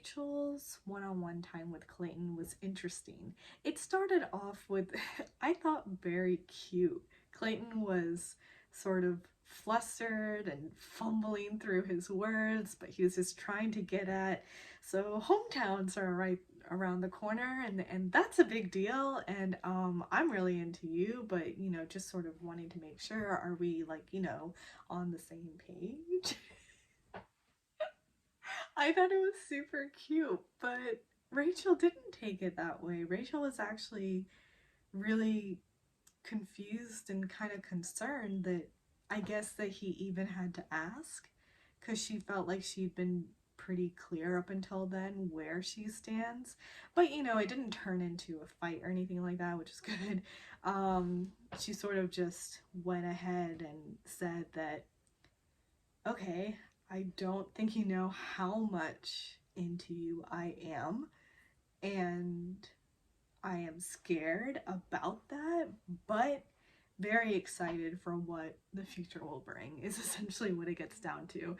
Rachel's one-on-one time with Clayton was interesting. It started off with, I thought, very cute. Clayton was sort of flustered and fumbling through his words, but he was just trying to get at, so hometowns are right around the corner, and that's a big deal, and I'm really into you, but you know, just sort of wanting to make sure, are we, like, you know, on the same page? I thought it was super cute, but Rachel didn't take it that way. Rachel was actually really confused and kind of concerned that, I guess, that he even had to ask, because she felt like she'd been pretty clear up until then where she stands. But you know, it didn't turn into a fight or anything like that, which is good. She sort of just went ahead and said that, okay, I don't think you know how much into you I am, and I am scared about that, but very excited for what the future will bring, is essentially what it gets down to.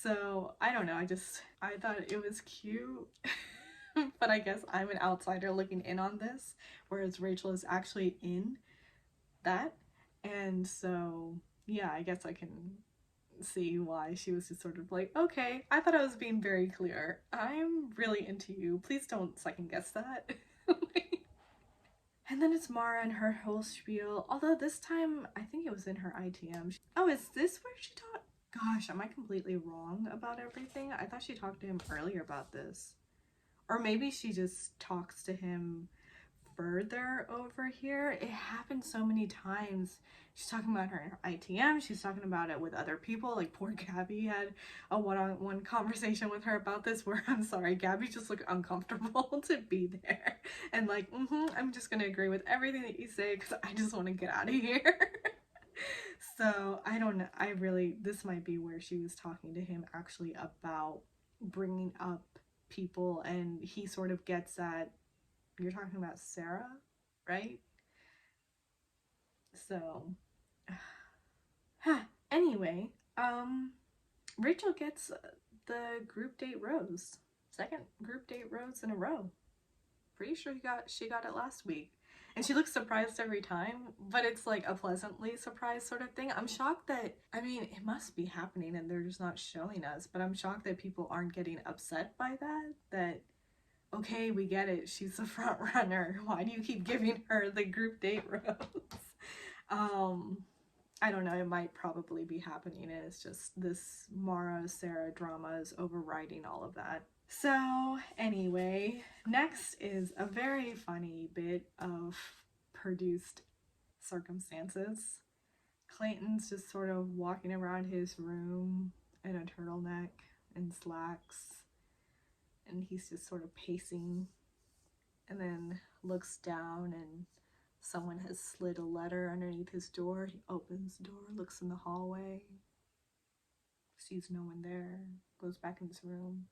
So I don't know, I thought it was cute. But I guess I'm an outsider looking in on this, whereas Rachel is actually in that. And so yeah, I guess I can see why she was just sort of like, okay, I thought I was being very clear. I'm really into you. Please don't second guess that. And then it's Mara and her whole spiel. Although this time, I think it was in her ITM. Oh, is this where she talked? Gosh, am I completely wrong about everything? I thought she talked to him earlier about this. Or maybe she just talks to him further over here. It happened so many times. She's talking about her in her ITM. She's talking about it with other people. Like, poor Gabby had a one-on-one conversation with her about this, where, I'm sorry, Gabby just looked uncomfortable to be there. And like, I'm just gonna agree with everything that you say because I just want to get out of here. So I don't know. This might be where she was talking to him actually about bringing up people, and he sort of gets at, you're talking about Sarah, right? So, anyway, Rachel gets the group date rose. Second group date rose in a row. Pretty sure she got it last week. And she looks surprised every time, but it's like a pleasantly surprised sort of thing. I'm shocked that, I mean, it must be happening and they're just not showing us, but I'm shocked that people aren't getting upset by that, okay, we get it, she's the front runner. Why do you keep giving her the group date rose? I don't know, it might probably be happening. It's just this Mara Sarah drama is overriding all of that. So anyway, next is a very funny bit of produced circumstances. Clayton's just sort of walking around his room in a turtleneck and slacks, and he's just sort of pacing, and then looks down and someone has slid a letter underneath his door. He opens the door, looks in the hallway, sees no one there, goes back in his room,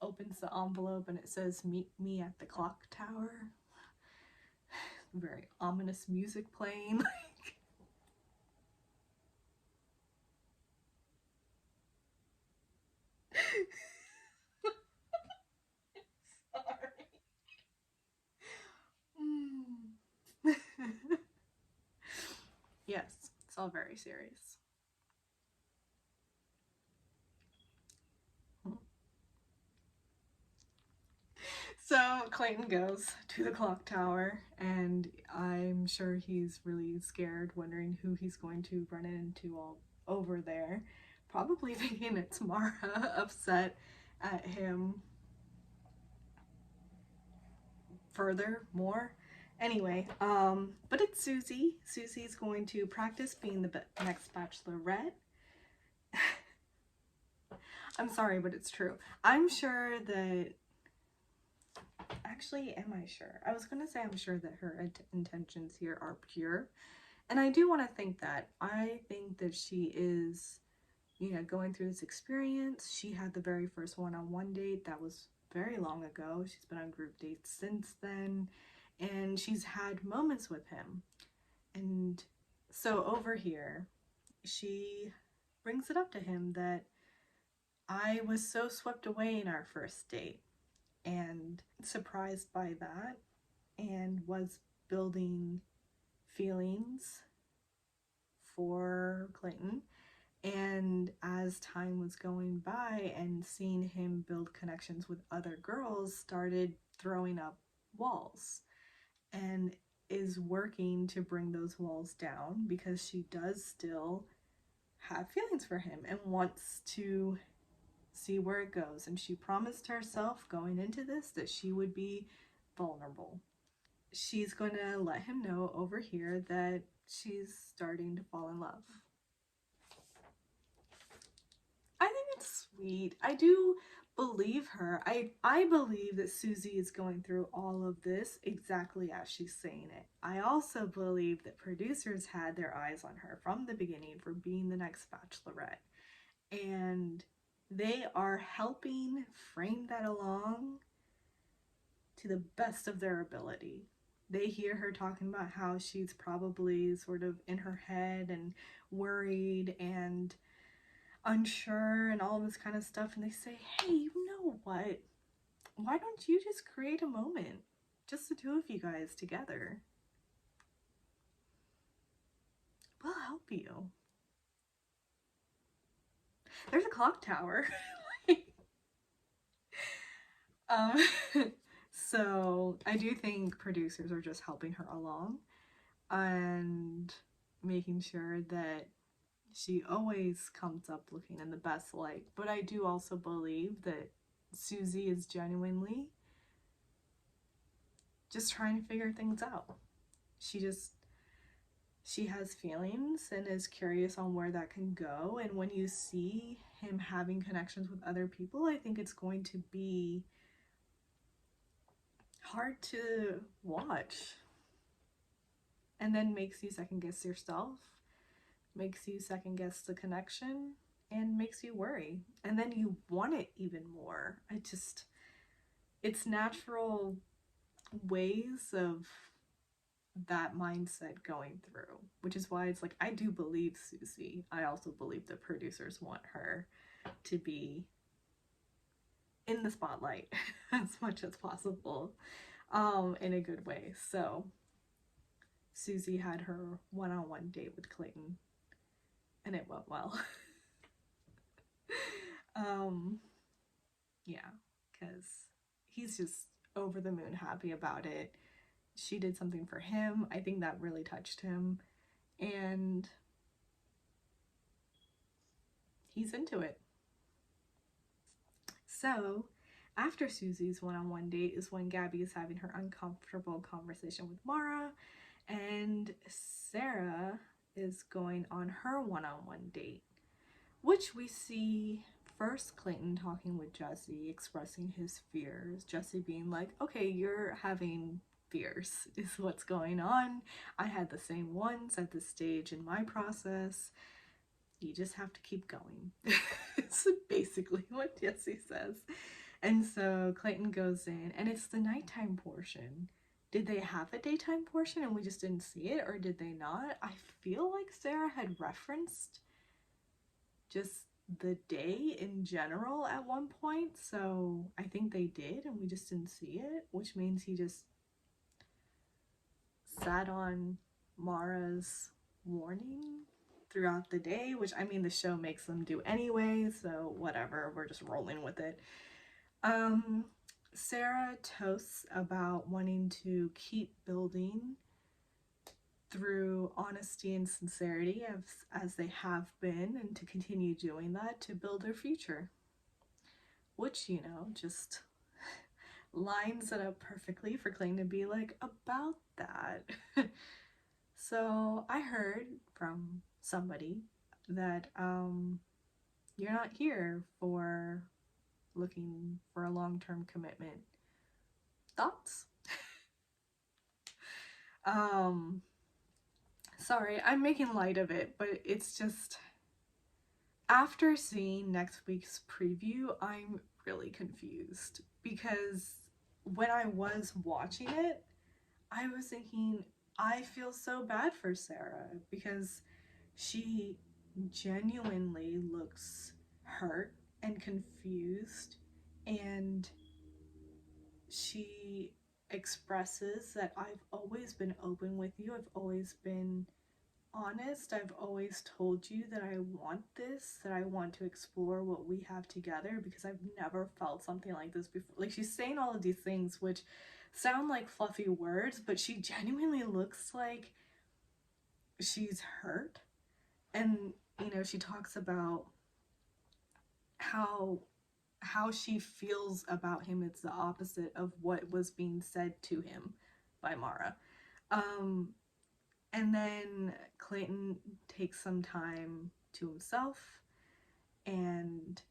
opens the envelope, and it says, "Meet me at the clock tower." Very ominous music playing. Sorry. Yes, it's all very serious. So Clayton goes to the clock tower, and I'm sure he's really scared, wondering who he's going to run into all over there. Probably thinking it's Mara, upset at him more. Anyway, but it's Susie. Susie's going to practice being the next Bachelorette. I'm sorry, but it's true. I'm sure that, actually, am I sure? I was gonna say I'm sure that her intentions here are pure, and I do want to think that. I think that she is, you know, going through this experience. She had the very first one-on-one date. That was very long ago. She's been on group dates since then, and she's had moments with him. And so over here, she brings it up to him that, I was so swept away in our first date. and surprised by that and was building feelings for Clayton. And as time was going by and seeing him build connections with other girls, started throwing up walls and is working to bring those walls down because she does still have feelings for him and wants to see where it goes. And she promised herself going into this that she would be vulnerable. She's going to let him know over here that she's starting to fall in love. I think it's sweet. I do believe her. I believe that Susie is going through all of this exactly as she's saying it. I also believe that producers had their eyes on her from the beginning for being the next Bachelorette. And they are helping frame that along to the best of their ability. They hear her talking about how she's probably sort of in her head and worried and unsure and all this kind of stuff, and they say, hey, you know what, why don't you just create a moment, just the two of you guys together, we'll help you. There's a clock tower. um so I do think producers are just helping her along and making sure that she always comes up looking in the best light. But I do also believe that Susie is genuinely just trying to figure things out. She has feelings and is curious on where that can go. And when you see him having connections with other people, I think it's going to be hard to watch. And then makes you second guess yourself, makes you second guess the connection, and makes you worry. And then you want it even more. It's natural ways of that mindset going through, which is why it's like, I do believe Susie. I also believe the producers want her to be in the spotlight as much as possible, in a good way. So Susie had her one-on-one date with Clayton and it went well. Yeah, because he's just over the moon happy about it. She did something for him. I think that really touched him. And he's into it. So, after Susie's one-on-one date is when Gabby is having her uncomfortable conversation with Mara, and Sarah is going on her one-on-one date, which we see first Clayton talking with Jesse, expressing his fears. Jesse being like, okay, you're having fears is what's going on. I had the same ones at this stage in my process. You just have to keep going. It's basically what Jesse says. And so Clayton goes in, and it's the nighttime portion. Did they have a daytime portion and we just didn't see it, or did they not? I feel like Sarah had referenced just the day in general at one point, so I think they did and we just didn't see it, which means he just sat on Mara's warning throughout the day, which, I mean, the show makes them do anyway, so whatever, we're just rolling with it. Sarah toasts about wanting to keep building through honesty and sincerity as they have been, and to continue doing that to build their future, which, you know, just lines it up perfectly for Clayton to be like, about that. So I heard from somebody that you're not here for looking for a long-term commitment. Thoughts? Sorry, I'm making light of it, but it's just, after seeing next week's preview, I'm really confused, because when I was watching it, I was thinking, I feel so bad for Sarah, because she genuinely looks hurt and confused and she expresses that I've always been open with you, I've always been honest, I've always told you that I want this, that I want to explore what we have together because I've never felt something like this before. Like, she's saying all of these things which sound like fluffy words, but she genuinely looks like she's hurt. And she talks about how she feels about him is the opposite of what was being said to him by Mara. And then Clayton takes some time to himself, and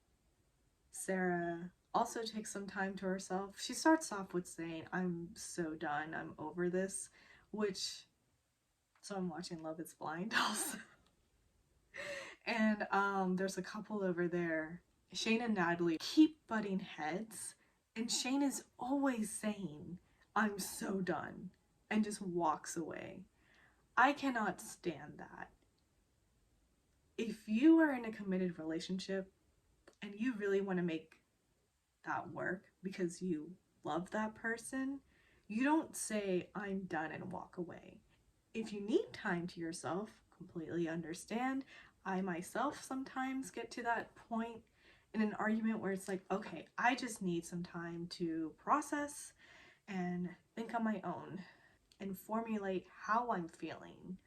Sarah also takes some time to herself. She starts off with saying, "I'm so done, I'm over this," which, so I'm watching Love is Blind also. And there's a couple over there. Shane and Natalie keep butting heads, and Shane is always saying, "I'm so done," and just walks away. I cannot stand that. If you are in a committed relationship and you really want to make that work because you love that person, you don't say, "I'm done," and walk away. If you need time to yourself, completely understand. I myself sometimes get to that point in an argument where it's like, okay, I just need some time to process and think on my own and formulate how I'm feeling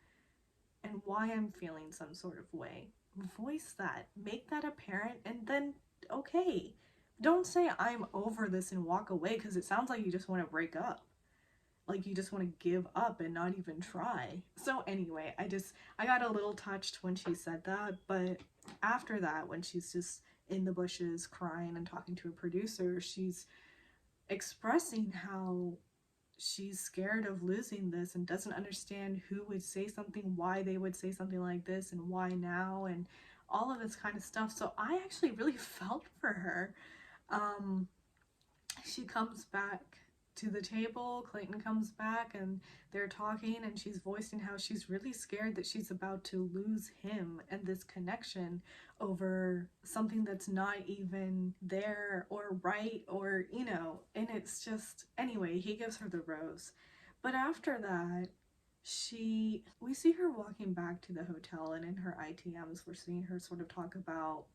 and why I'm feeling some sort of way. Voice that, make that apparent, and then, okay. Don't say, "I'm over this," and walk away, because it sounds like you just want to break up. Like you just want to give up and not even try. So anyway, I got a little touched when she said that, but after that, when she's just in the bushes crying and talking to a producer, she's expressing how she's scared of losing this and doesn't understand who would say something, why they would say something like this, and why now, and all of this kind of stuff. So I actually really felt for her. She comes back to the table, Clayton comes back, and they're talking, and she's voicing how she's really scared that she's about to lose him and this connection over something that's not even there or right, or and it's just, anyway, he gives her the rose. But after that, we see her walking back to the hotel, and in her ITMs we're seeing her sort of talk about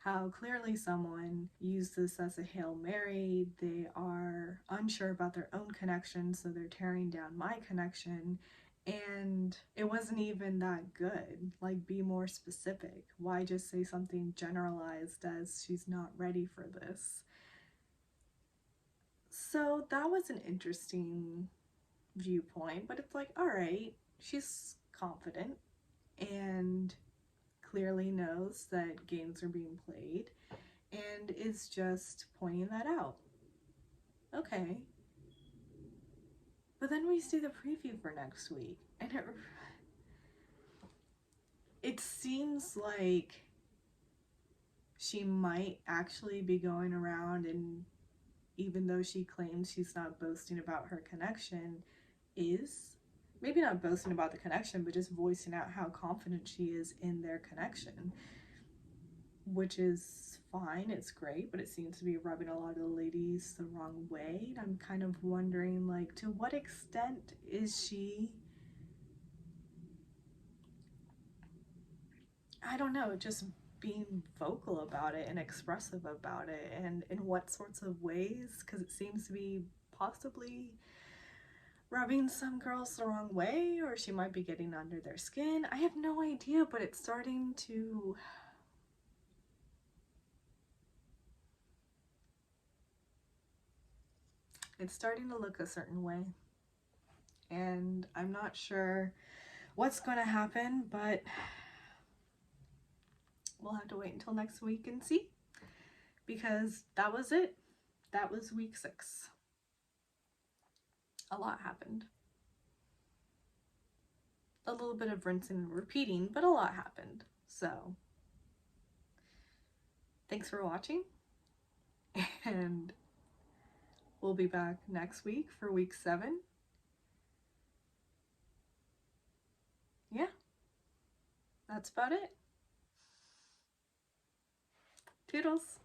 how clearly someone used this as a Hail Mary. They are unsure about their own connection, so they're tearing down my connection. And it wasn't even that good. Like, be more specific. Why just say something generalized as "she's not ready for this"? So that was an interesting viewpoint, but it's like, all right, she's confident and clearly knows that games are being played and is just pointing that out. Okay. But then we see the preview for next week, and it seems like she might actually be going around, and even though she claims she's not boasting about her connection, is maybe not boasting about the connection, but just voicing out how confident she is in their connection, which is fine, it's great, but it seems to be rubbing a lot of the ladies the wrong way. And I'm kind of wondering, like, to what extent is she, I don't know, just being vocal about it and expressive about it, and in what sorts of ways? Because it seems to be possibly rubbing some girls the wrong way, or she might be getting under their skin. I have no idea, but it's starting to look a certain way, and I'm not sure what's going to happen, but we'll have to wait until next week and see, because that was it. That was week 6. A lot happened. A little bit of rinsing and repeating, but a lot happened. So thanks for watching, and we'll be back next week for week 7. Yeah, that's about it. Toodles.